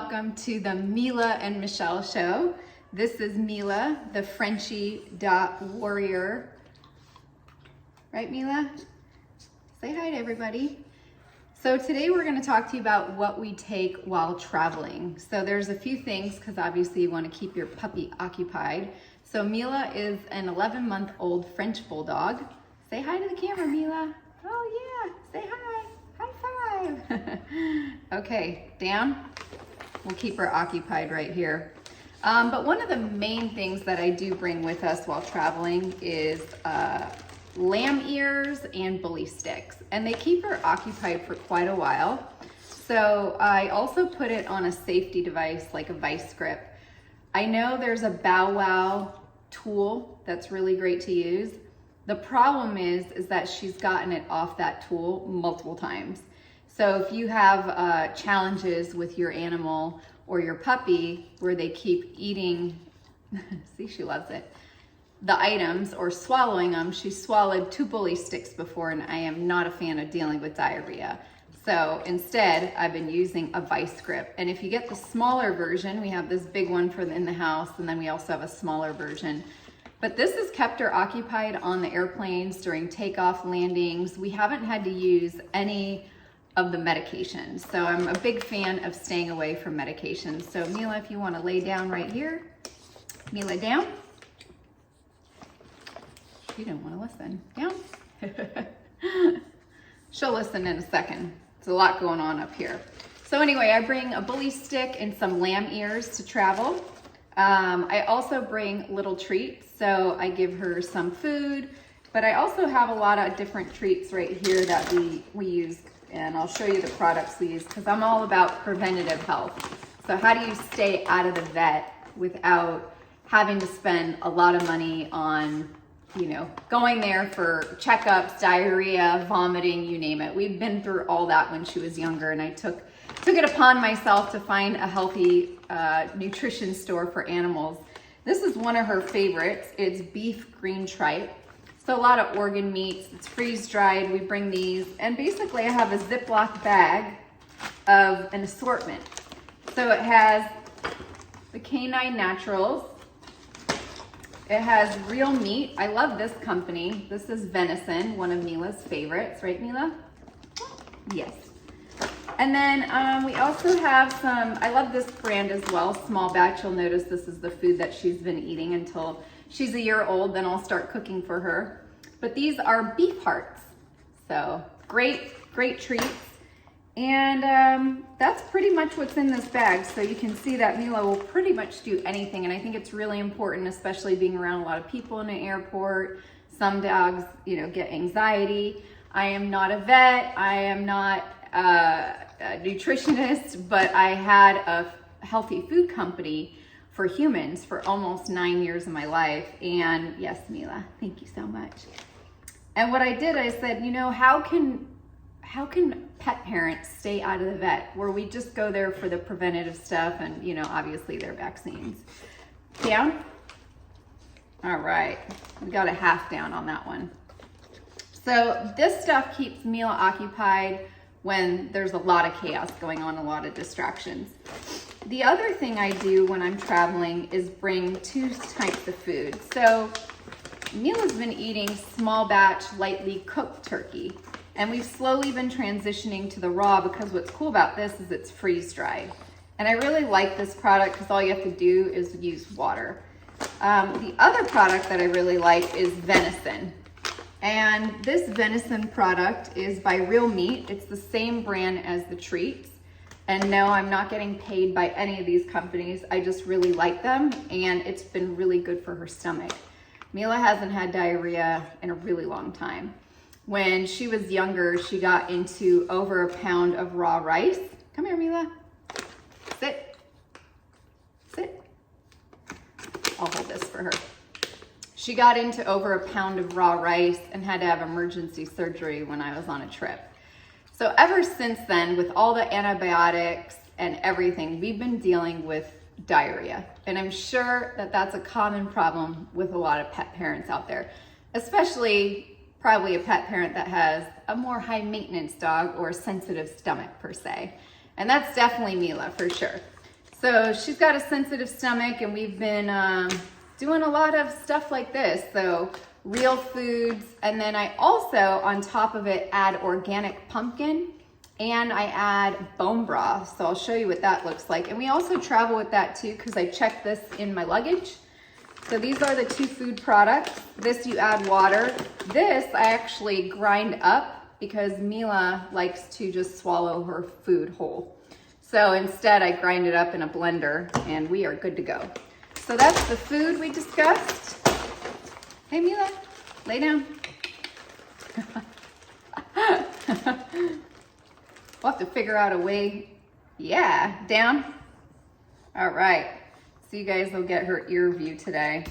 welcome to the Mila and Michelle Show. This is Mila, the Frenchie warrior. Right, Mila? Say hi to everybody. So today we're going to talk to you about what we take while traveling. So there's a few things because obviously you want to keep your puppy occupied. So Mila is an 11-month-old French Bulldog. Say hi to the camera, Mila. Oh yeah, say hi. High five. Okay, down. We'll keep her occupied right here. But one of the main things that I do bring with us while traveling is lamb ears and bully sticks. And they keep her occupied for quite a while. So I also put it on a safety device like a vice grip. I know there's a Bow Wow tool that's really great to use. The problem is that she's gotten it off that tool multiple times. So if you have challenges with your animal or your puppy where they keep eating, see, she loves it, the items or swallowing them, she's swallowed 2 bully sticks before, and I am not a fan of dealing with diarrhea. So instead, I've been using a vice grip. And if you get the smaller version, we have this big one for in the house, and then we also have a smaller version. But this has kept her occupied on the airplanes during takeoff, landings. We haven't had to use any of the medications. So I'm a big fan of staying away from medications. So Mila, if you want to lay down right here. Mila, down. She didn't want to listen. Down. She'll listen in a second. There's a lot going on up here. So anyway, I bring a bully stick and some lamb ears to travel. I also bring little treats. So I give her some food, but I also have a lot of different treats right here that we use. And I'll show you the products we use because I'm all about preventative health. So how do you stay out of the vet without having to spend a lot of money on, you know, going there for checkups, diarrhea, vomiting, you name it. We've been through all that when she was younger, and I took it upon myself to find a healthy nutrition store for animals. This is one of her favorites. It's beef green tripe. So a lot of organ meats. It's freeze dried. We bring these, and basically I have a Ziploc bag of an assortment. So it has the Canine Naturals. It has real meat. I love this company. This is Venison, one of Mila's favorites, right, Mila? Yes. And then we also have some, I love this brand as well, Small Batch. You'll notice this is the food that she's been eating until she's a year old, then I'll start cooking for her. But these are beef hearts. So great treats. And that's pretty much what's in this bag. So you can see that Mila will pretty much do anything. And I think it's really important, especially being around a lot of people in an airport. Some dogs, you know, get anxiety. I am not a vet. I am not a nutritionist, but I had a healthy food company for humans for almost 9 years of my life. And yes, Mila, thank you so much. And what I did, I said, you know, how can pet parents stay out of the vet where we just go there for the preventative stuff and, you know, obviously their vaccines. Down. All right, we got a half down on that one. So this stuff keeps Mila occupied when there's a lot of chaos going on, a lot of distractions. The other thing I do when I'm traveling is bring 2 types of food. So Mila's been eating small batch, lightly cooked turkey. And we've slowly been transitioning to the raw because what's cool about this is it's freeze dried. And I really like this product because all you have to do is use water. The other product that I really like is Venison. And this Venison product is by Real Meat. It's the same brand as the treats. And no, I'm not getting paid by any of these companies. I just really like them, and it's been really good for her stomach. Mila hasn't had diarrhea in a really long time. When she was younger, she got into over a pound of raw rice. Come here, Mila. Sit. Sit. I'll hold this for her. She got into over a pound of raw rice and had to have emergency surgery when I was on a trip. So ever since then, with all the antibiotics and everything, we've been dealing with diarrhea. And I'm sure that that's a common problem with a lot of pet parents out there, especially probably a pet parent that has a more high maintenance dog or a sensitive stomach per se. And that's definitely Mila for sure. So she's got a sensitive stomach, and we've been doing a lot of stuff like this. So real foods, and then I also, on top of it, add organic pumpkin, and I add bone broth. So I'll show you what that looks like. And we also travel with that too, because I checked this in my luggage. So these are the 2 food products. This you add water. This I actually grind up because Mila likes to just swallow her food whole. So instead I grind it up in a blender and we are good to go. So that's the food we discussed. Hey Mila, lay down. We'll have to figure out a way. Yeah, down. All right. So you guys will get her ear view today.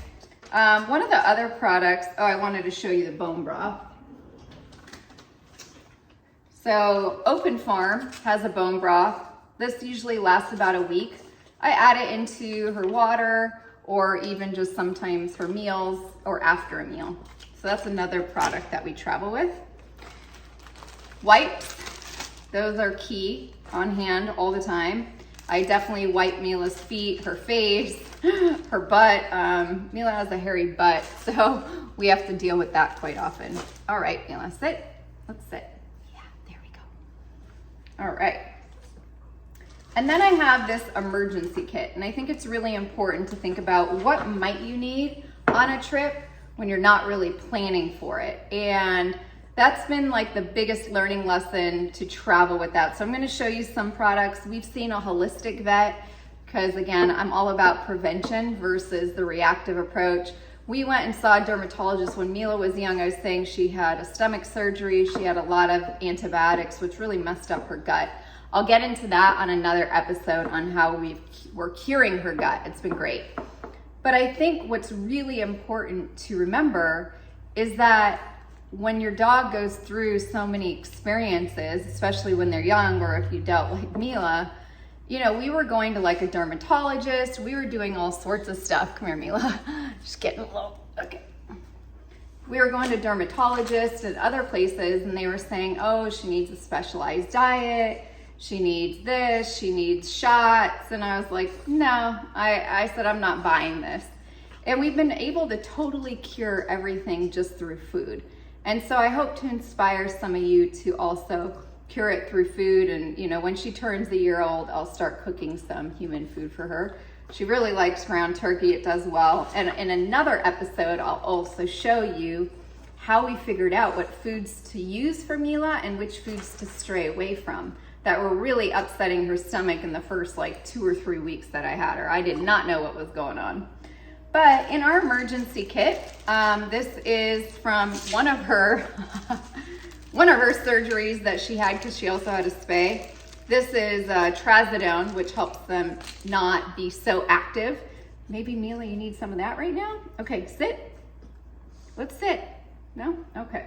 One of the other products, I wanted to show you the bone broth. So Open Farm has a bone broth. This usually lasts about a week. I add it into her water or even just sometimes for meals or after a meal. So that's another product that we travel with. Wipes, those are key on hand all the time. I definitely wipe Mila's feet, her face, her butt. Mila has a hairy butt, so we have to deal with that quite often. All right, Mila, sit. Let's sit. Yeah, there we go. All right. And then I have this emergency kit, and I think it's really important to think about what might you need on a trip when you're not really planning for it. And that's been like the biggest learning lesson to travel with that. So I'm gonna show you some products. We've seen a holistic vet because again, I'm all about prevention versus the reactive approach. We went and saw a dermatologist when Mila was young. I was saying she had a stomach surgery. She had a lot of antibiotics, which really messed up her gut. I'll get into that on another episode on how we're curing her gut. It's been great. But I think what's really important to remember is that when your dog goes through so many experiences, especially when they're young, or if you dealt like Mila, you know, we were going to like a dermatologist, we were doing all sorts of stuff. Come here, Mila. Just getting a little, okay. We were going to dermatologists and other places, and they were saying, oh, she needs a specialized diet, she needs this, she needs shots. And I was like, no, I said, I'm not buying this. And we've been able to totally cure everything just through food. And so I hope to inspire some of you to also cure it through food. And you know, when she turns a year old, I'll start cooking some human food for her. She really likes ground turkey, it does well. And in another episode, I'll also show you how we figured out what foods to use for Mila and which foods to stray away from that were really upsetting her stomach in the first like 2 or 3 weeks that I had her. I did not know what was going on. But in our emergency kit, this is from one of her surgeries that she had because she also had a spay. This is trazodone, which helps them not be so active. Maybe Mila, you need some of that right now? Okay, sit. Let's sit. No? Okay.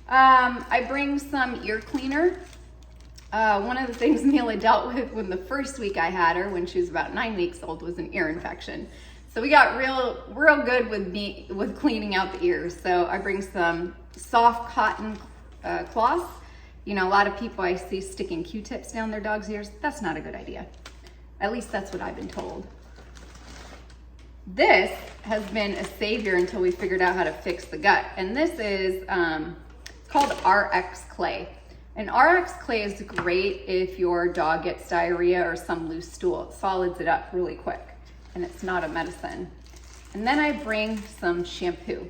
I bring some ear cleaner. One of the things Mila dealt with when the first week I had her, when she was about 9 weeks old, was an ear infection. So we got real good with cleaning out the ears. So I bring some soft cotton cloths. You know, a lot of people I see sticking Q-tips down their dog's ears. That's not a good idea. At least that's what I've been told. This has been a savior until we figured out how to fix the gut. And this is it's called RX Clay. And RX Clay is great if your dog gets diarrhea or some loose stool. It solids it up really quick. And it's not a medicine. And then I bring some shampoo.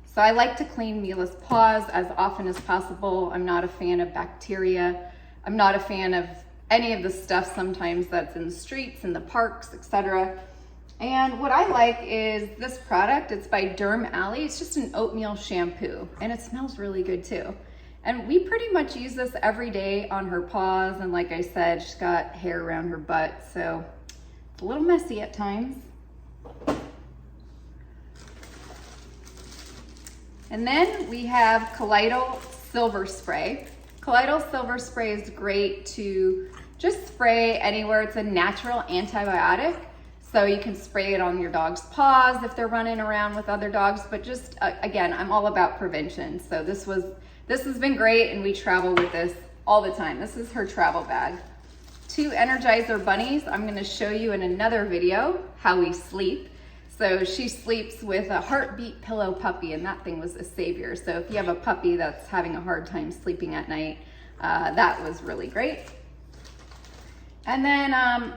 So I like to clean Mila's paws as often as possible. I'm not a fan of bacteria. I'm not a fan of any of the stuff sometimes that's in the streets, in the parks, etc. And what I like is this product. It's by Derm Alley. It's just an oatmeal shampoo, and it smells really good too. And we pretty much use this every day on her paws. And like I said, she's got hair around her butt, so it's a little messy at times. And then we have Colloidal Silver Spray. Colloidal Silver Spray is great to just spray anywhere. It's a natural antibiotic. So you can spray it on your dog's paws if they're running around with other dogs. But just, again, I'm all about prevention. So this has been great, and we travel with this all the time. This is her travel bag. 2 Energizer bunnies. I'm gonna show you in another video how we sleep. So she sleeps with a heartbeat pillow puppy, and that thing was a savior. So if you have a puppy that's having a hard time sleeping at night, that was really great. And then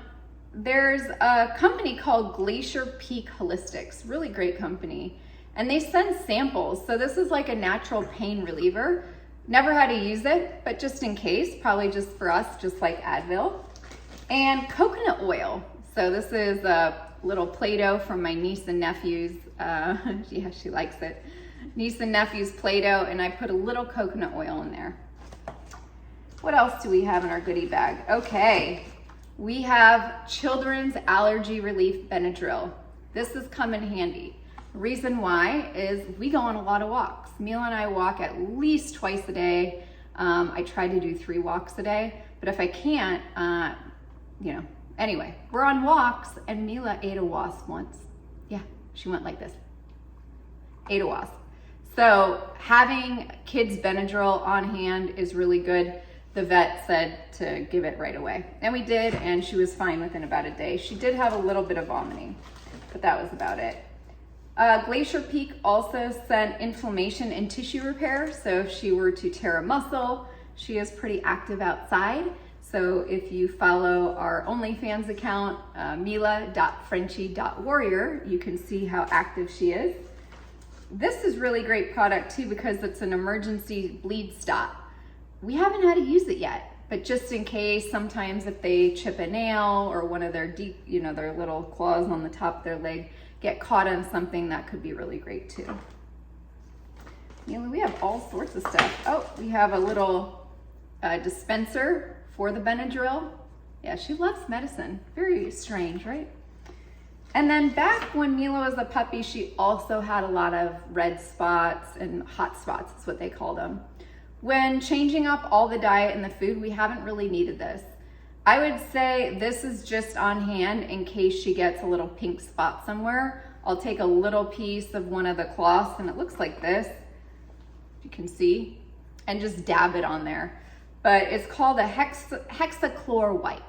there's a company called Glacier Peak Holistics, really great company. And they send samples. So this is like a natural pain reliever. Never had to use it, but just in case, probably just for us, just like Advil. And coconut oil. So this is a little Play-Doh from my niece and nephews. Yeah, she likes it. Niece and nephew's Play-Doh, and I put a little coconut oil in there. What else do we have in our goodie bag? Okay, we have children's allergy relief Benadryl. This has come in handy. The reason why is we go on a lot of walks. Mila and I walk at least twice a day. I try to do 3 walks a day, but if I can't, you know, anyway, we're on walks and Mila ate a wasp once. Yeah, she went like this. Ate a wasp. So having kids Benadryl on hand is really good. The vet said to give it right away. And we did, and she was fine within about a day. She did have a little bit of vomiting, but that was about it. Glacier Peak also sent inflammation and tissue repair. So if she were to tear a muscle, she is pretty active outside. So if you follow our OnlyFans account, mila.frenchie.warrior, you can see how active she is. This is really great product too because it's an emergency bleed stop. We haven't had to use it yet, but just in case, sometimes if they chip a nail or one of their deep, you know, their little claws on the top of their leg get caught on something, that could be really great too. Mila, we have all sorts of stuff. Oh, we have a little dispenser for the Benadryl. Yeah, she loves medicine. Very strange, right? And then back when Mila was a puppy, she also had a lot of red spots and hot spots, that's what they called them. When changing up all the diet and the food, we haven't really needed this. I would say this is just on hand in case she gets a little pink spot somewhere. I'll take a little piece of one of the cloths, and it looks like this, you can see, and just dab it on there. But it's called a hexachlor wipe.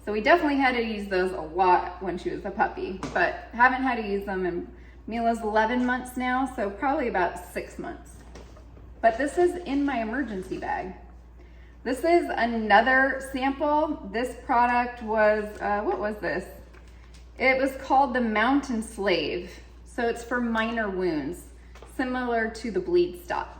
So we definitely had to use those a lot when she was a puppy, but haven't had to use them in Mila's 11 months now, so probably about 6 months. But this is in my emergency bag. This is another sample. This product was, what was this? It was called the Mountain Slave. So it's for minor wounds, similar to the Bleed Stop.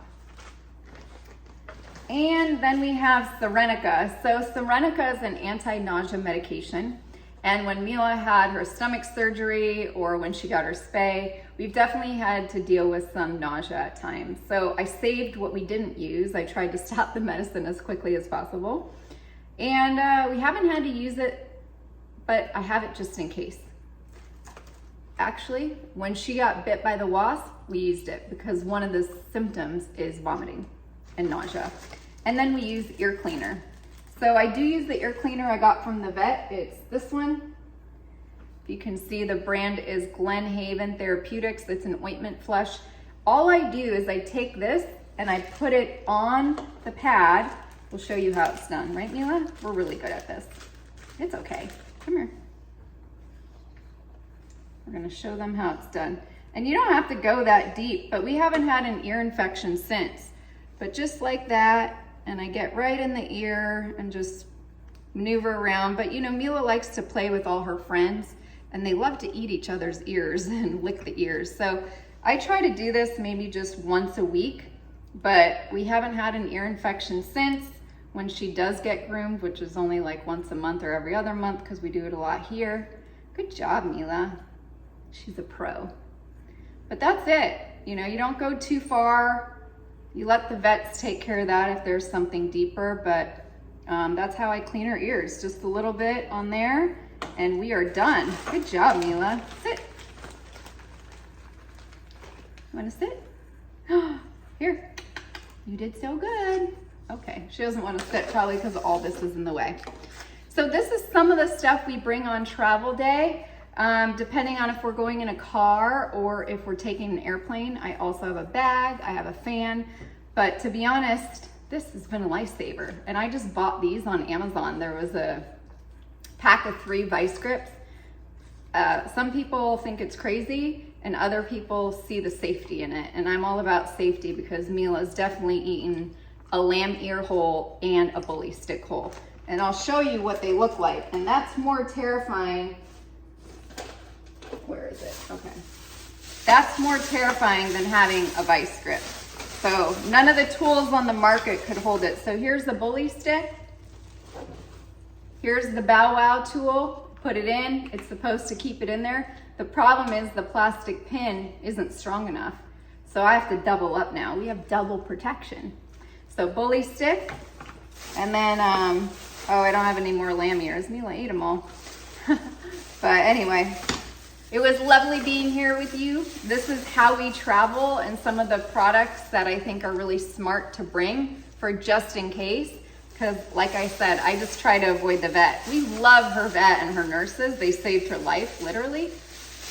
And then we have Serenica. So Serenica is an anti-nausea medication. And when Mila had her stomach surgery or when she got her spay, we've definitely had to deal with some nausea at times. So I saved what we didn't use. I tried to stop the medicine as quickly as possible. And we haven't had to use it, but I have it just in case. Actually, when she got bit by the wasp, we used it because one of the symptoms is vomiting and nausea. And then we use ear cleaner. So I do use the ear cleaner I got from the vet. It's this one. You can see the brand is Glen Haven Therapeutics. It's an ointment flush. All I do is I take this and I put it on the pad. We'll show you how it's done, right, Mila? We're really good at this. It's okay. Come here. We're gonna show them how it's done. And you don't have to go that deep, but we haven't had an ear infection since. But just like that, and I get right in the ear and just maneuver around. But you know, Mila likes to play with all her friends and they love to eat each other's ears and lick the ears. So I try to do this maybe just once a week, but we haven't had an ear infection since. When she does get groomed, which is only like once a month or every other month because we do it a lot here. Good job, Mila. She's a pro. But that's it. You know, you don't go too far. You let the vets take care of that if there's something deeper, but that's how I clean her ears. Just a little bit on there, and we are done. Good job, Mila. Sit. You wanna sit? Here, you did so good. Okay, she doesn't wanna sit probably because all this is in the way. So this is some of the stuff we bring on travel day. Depending on if we're going in a car or if we're taking an airplane. I also have a bag, I have a fan, but to be honest, this has been a lifesaver. And I just bought these on Amazon. There was a pack of 3 vice grips. Some people think it's crazy and other people see the safety in it. And I'm all about safety because Mila's definitely eaten a lamb ear hole and a bully stick hole. And I'll show you what they look like. And that's more terrifying. Where is it? Okay. That's more terrifying than having a vice grip. So none of the tools on the market could hold it. So here's the bully stick. Here's the bow wow tool. Put it in. It's supposed to keep it in there. The problem is the plastic pin isn't strong enough. So I have to double up now. We have double protection. So bully stick. And then, oh, I don't have any more lamb ears. Mila ate them all. But anyway, it was lovely being here with you. This is how we travel and some of the products that I think are really smart to bring for just in case. Because like I said, I just try to avoid the vet. We love her vet and her nurses. They saved her life, literally.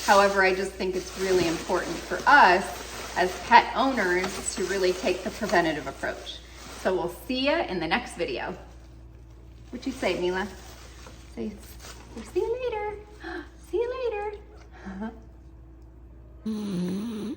However, I just think it's really important for us as pet owners to really take the preventative approach. So we'll see you in the next video. What'd you say, Mila? Say, we'll see you later. See you later. Mm-hmm.